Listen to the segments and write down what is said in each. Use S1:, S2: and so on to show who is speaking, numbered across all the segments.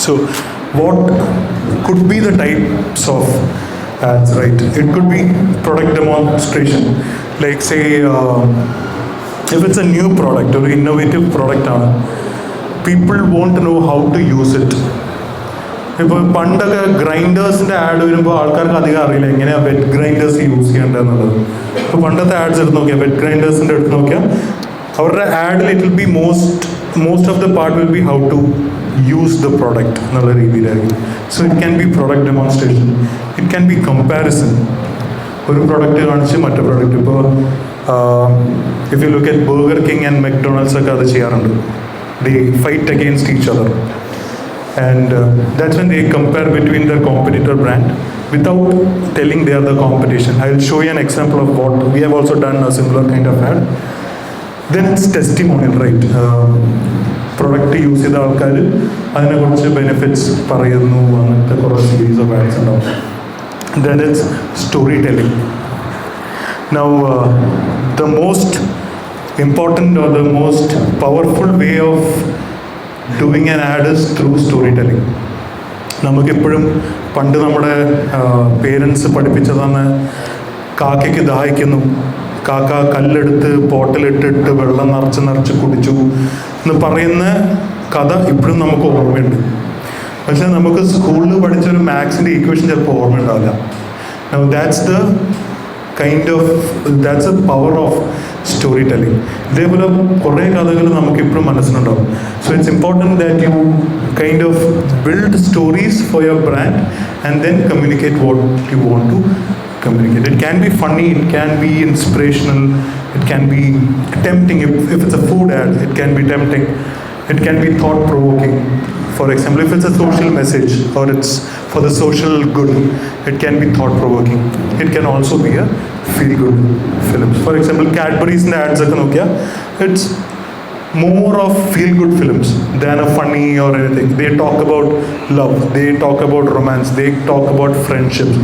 S1: So what could be the types of ads, right? It could be product demonstration, like say if it's a new product or innovative product, people won't know how to use it. ഇപ്പോൾ പണ്ടൊക്കെ ഗ്രൈൻഡേഴ്സിൻ്റെ add വരുമ്പോൾ ആൾക്കാർക്ക് അധികം അറിയില്ല എങ്ങനെയാണ് wet grinders use ചെയ്യേണ്ടതെന്നുള്ളത്. ഇപ്പോൾ പണ്ടത്തെ ads എടുത്ത് നോക്കിയാൽ വെറ്റ് ഗ്രൈൻഡേഴ്സിൻ്റെ എടുത്ത് നോക്കിയാൽ അവരുടെ ആഡിൽ it will be most of the part will be how to use the product എന്നുള്ള രീതിയിലായിരിക്കും. So it can be product demonstration, it can be comparison. ഒരു പ്രോഡക്റ്റ് കാണിച്ച് മറ്റേ പ്രോഡക്റ്റ്, ഇപ്പോൾ if you look at Burger King and McDonald's ഒക്കെ അത് ചെയ്യാറുണ്ട്. They fight against each other. And that's when they compare between their competitor brand without telling they are the competition. I'll show you an example of what we have also done a similar kind of ad. Then it's testimonial, right? Product use ചെയ്ത ആൾക്കാർ അതിനെക്കുറിച്ച് benefits പറയുന്നു, അങ്ങനത്തെ കുറേ series of ads ഉണ്ടാവും. Then it's storytelling. Now the most important or the most powerful way of doing an ad is through storytelling. നമുക്കെപ്പോഴും പണ്ട് നമ്മുടെ പേരൻസ് പഠിപ്പിച്ചതാണ് കാക്കയ്ക്ക് ദാഹിക്കുന്നു, കാക്ക കല്ലെടുത്ത് പോട്ടിലിട്ടിട്ട് വെള്ളം നിറച്ച് കുടിച്ചു എന്ന് പറയുന്ന കഥ ഇപ്പോഴും നമുക്ക് ഓർമ്മയുണ്ട്. പക്ഷേ നമുക്ക് സ്കൂളിൽ പഠിച്ചൊരു മാത്സിൻ്റെ ഈക്വേഷൻ ചിലപ്പോൾ ഓർമ്മയുണ്ടാവില്ല. Now that's the power of storytelling. ഇതേപോലെ കുറേ കഥകൾ നമുക്കിപ്പോഴും മനസ്സിലുണ്ടാവും. So it's important that you kind of build stories for your brand and then communicate what you want to communicate. It can be funny, it can be inspirational, it can be tempting. If it's a food ad, it can be tempting, it can be thought-provoking. For example, if it's a social message or it's for the social good, it can be thought-provoking. It can also be a feel-good film. For example, Cadbury's ads, it's more of feel-good films than a funny or anything. They talk about love, they talk about romance, they talk about friendships.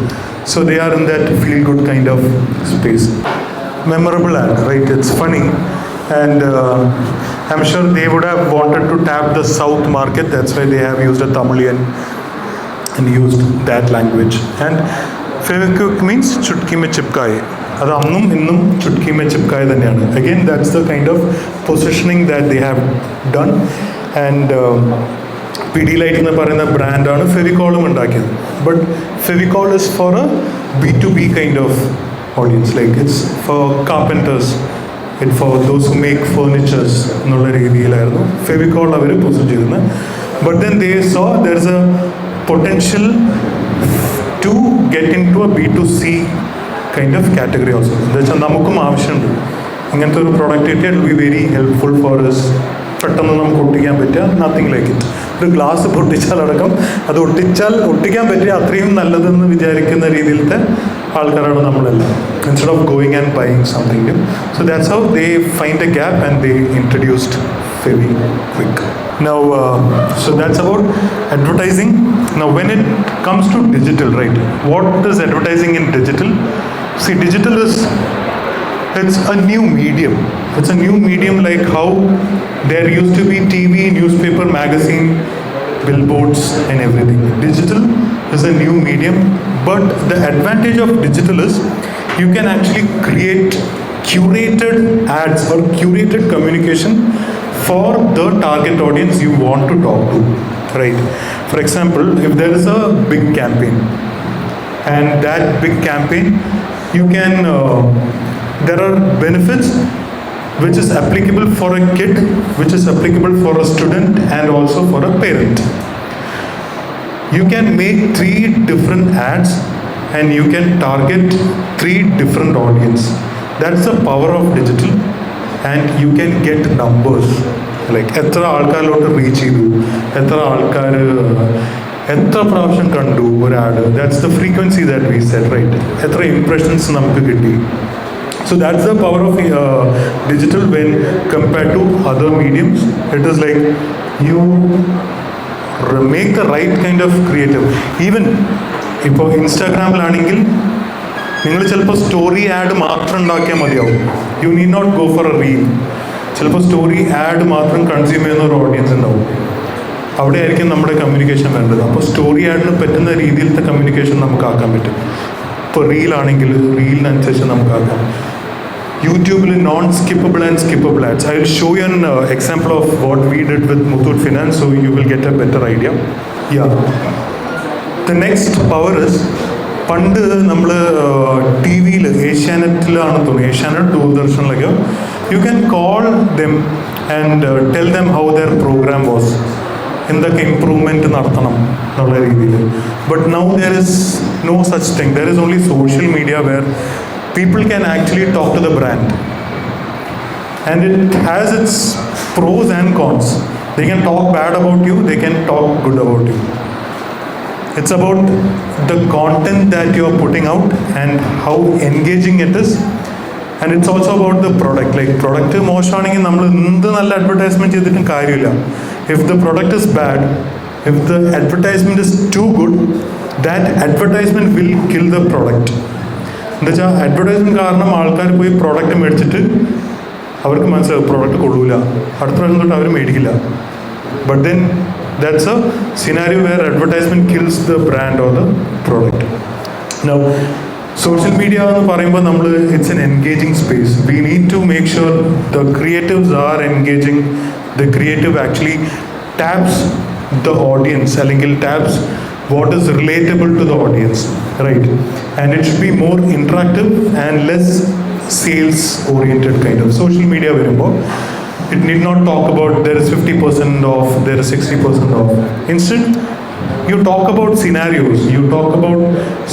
S1: So they are in that feel-good kind of space. Memorable ad, right? It's funny. And I'm sure they would have wanted to tap the South market. That's why they have used a Tamilian and used that language. And Fevikwik means chutki mein chipkaye. അത് അന്നും ഇന്നും ചുട്കി may ചിപ്കായ തന്നെയാണ്. Again, that's the kind of positioning that they have done. And Pidilite എന്ന് പറയുന്ന ബ്രാൻഡാണ് ഫെവിക്കോളും ഉണ്ടാക്കിയത്. But Fevicol is for a B2B kind of audience. Like it's for carpenters, it's for those who make furnitures എന്നുള്ള രീതിയിലായിരുന്നു ഫെവിക്കോൾ അവർ position ചെയ്തിരുന്നത്. But then they saw there's a potential to get into a B2C kind of category also. എന്താ വെച്ചാൽ നമുക്കും ആവശ്യമുണ്ട് ഇങ്ങനത്തെ ഒരു product കിട്ടിയാൽ it will be very helpful for us. പെട്ടെന്ന് നമുക്ക് ഒട്ടിക്കാൻ പറ്റുക, നത്തിങ് ലൈക്ക് ഇറ്റ്. ഒരു ഗ്ലാസ് പൊട്ടിച്ചാലടക്കം അത് ഒട്ടിക്കാൻ പറ്റിയ അത്രയും നല്ലതെന്ന് വിചാരിക്കുന്ന രീതിയിലത്തെ ആൾക്കാരാണ് നമ്മളെല്ലാം. Instead of going and buying something new. So that's how they find A gap and they introduced Fevikwik. Now, so that's about advertising. Now, when it comes to digital, right? What is advertising in digital? See, digital it's a new medium. It's a new medium like how there used to be TV, newspaper, magazine, billboards and everything. Digital is a new medium, but the advantage of digital is you can actually create curated ads or curated communication for the target audience you want to talk to, right? For example, if there is a big campaign and that big campaign you can there are benefits which is applicable for a kid, which is applicable for a student and also for a parent. You can make 3 different ads and you can target 3 different audience. That's the power of digital. And you can get numbers like എത്ര ആൾക്കാരിലോട്ട് reach ചെയ്തു, എത്ര ആൾക്കാർ എത്ര പ്രാവശ്യം കണ്ടു ഒരു ad. That's the frequency that we said, right? എത്ര impressions നമുക്ക് കിട്ടി. So that's the power of digital when compared to other mediums. It is like you make the right kind of creative. Even ഇപ്പോൾ ഇൻസ്റ്റാഗ്രാമിലാണെങ്കിൽ നിങ്ങൾ ചിലപ്പോൾ story ad മാത്രം ഉണ്ടാക്കിയാൽ മതിയാവും. You need not go for a reel. ചിലപ്പോൾ story ad മാത്രം consume ചെയ്യുന്ന ഒരു ഓഡിയൻസ് ഉണ്ടാവും. അവിടെ ആയിരിക്കും നമ്മുടെ കമ്മ്യൂണിക്കേഷൻ വേണ്ടത്. അപ്പോൾ സ്റ്റോറി ആഡിന് പറ്റുന്ന രീതിയിലത്തെ കമ്മ്യൂണിക്കേഷൻ നമുക്ക് ആക്കാൻ പറ്റും. ഇപ്പോൾ റീലാണെങ്കിൽ റീലിനനുസരിച്ച് നമുക്കാക്കാം. യൂട്യൂബിൽ non skippable and skippable ads. I will show you an example of what we did with Muthoot Finance, so you will get a better idea. Yeah. The next power is, പണ്ട് നമ്മൾ T വിയിൽ ഏഷ്യാനെറ്റിലാണ് തോന്നുന്നു, ഏഷ്യാനെറ്റ് ദൂരദർശനിലൊക്കെ you can call them and tell them how their program was, എന്തൊക്കെ improvement നടത്തണം എന്നുള്ള രീതിയിൽ. But now there is no such thing. There is only social media where people can actually talk to the brand, and it has its pros and cons. They can talk bad about you, they can talk good about you. It's about the content that you are putting out and how engaging it is, and it's also about the product. Like product മോശമാണെങ്കിൽ നമ്മൾ എന്ത് നല്ല advertisement ചെയ്തിട്ടും കാര്യമില്ല. If the product is bad, if the advertisement is too good, that advertisement will kill the product. എന്താ വെച്ചാൽ advertisement കാരണം ആൾക്കാർ പോയി പ്രോഡക്റ്റ് മേടിച്ചിട്ട് അവർക്ക് മനസ്സിലാവും പ്രോഡക്റ്റ് കൊള്ളൂല, അടുത്ത പ്രാവശ്യം തൊട്ട് അവർ മേടിക്കില്ല. But then that's a scenario where advertisement kills the brand or the product. Now social media എന്ന് പറയുമ്പോൾ നമ്മൾ it's an engaging space. We need to make sure the creatives are engaging. The creative actually taps the audience, അല്ലെങ്കിൽ taps what is relatable to the audience, right? And it should be more interactive and less sales oriented kind of. Social media varumbo it need not talk about there is 50% off, there is 60% off. Instead you talk about scenarios, you talk about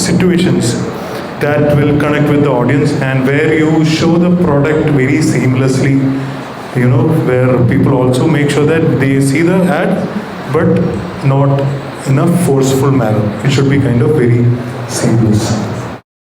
S1: situations that will connect with the audience, and where you show the product very seamlessly, you know, where people also make sure that they see the ad but not in a forceful manner. It should be kind of very seamless.